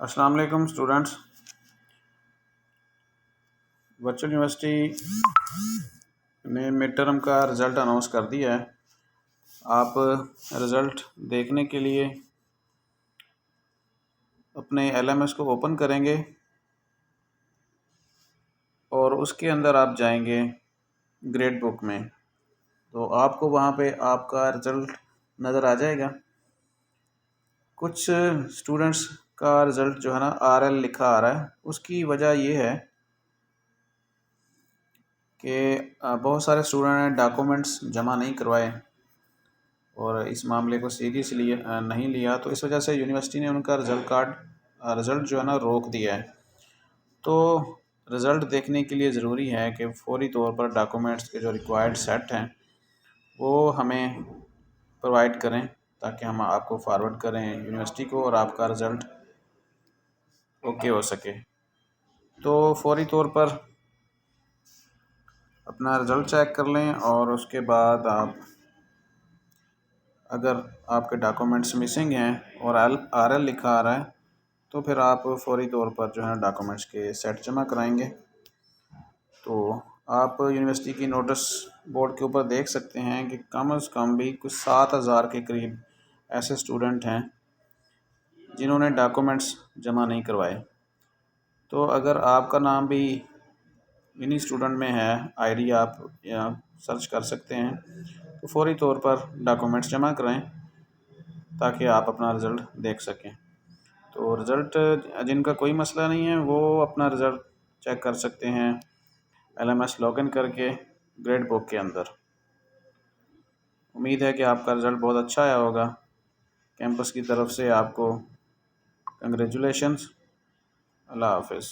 अस्सलाम वालेकुम students. Virtual university ने मिड टर्म का रिज़ल्ट अनाउंस कर दिया है। आप रिज़ल्ट देखने के लिए अपने एलएमएस को ओपन करेंगे और उसके अंदर आप जाएंगे ग्रेड बुक में, तो आपको वहाँ पे आपका रिज़ल्ट नज़र आ जाएगा। कुछ स्टूडेंट्स का रिज़ल्ट जो है ना आरएल लिखा आ रहा है। उसकी वजह ये है कि बहुत सारे स्टूडेंट ने डॉक्यूमेंट्स जमा नहीं करवाए और इस मामले को सीरियसली नहीं लिया, तो इस वजह से यूनिवर्सिटी ने उनका रिज़ल्ट जो है ना रोक दिया है। तो रिज़ल्ट देखने के लिए ज़रूरी है कि फौरी तौर पर डॉक्यूमेंट्स के जो रिक्वायर्ड सेट हैं वो हमें प्रोवाइड करें, ताकि हम आपको फॉरवर्ड करें यूनिवर्सिटी को और आपका रिज़ल्ट ओके हो सके। तो फौरी तौर पर अपना रिज़ल्ट चेक कर लें और उसके बाद आप, अगर आपके डॉक्यूमेंट्स मिसिंग हैं और आरएल लिखा आ रहा है, तो फिर आप फौरी तौर पर जो है डॉक्यूमेंट्स के सेट जमा कराएंगे। तो आप यूनिवर्सिटी की नोटिस बोर्ड के ऊपर देख सकते हैं कि कम से कम भी कुछ 7,000 के करीब ऐसे स्टूडेंट हैं जिन्होंने डॉक्यूमेंट्स जमा नहीं करवाए। तो अगर आपका नाम भी इन्हीं स्टूडेंट में है, आईडी आप यहाँ सर्च कर सकते हैं, तो फौरी तौर पर डॉक्यूमेंट्स जमा कराएं ताकि आप अपना रिज़ल्ट देख सकें। तो रिज़ल्ट जिनका कोई मसला नहीं है वो अपना रिज़ल्ट चेक कर सकते हैं एलएमएस लॉगिन करके ग्रेड बुक के अंदर। उम्मीद है कि आपका रिज़ल्ट बहुत अच्छा आया होगा। कैंपस की तरफ से आपको कंग्रेचुलेशंस। अल्लाह हाफ़िज़।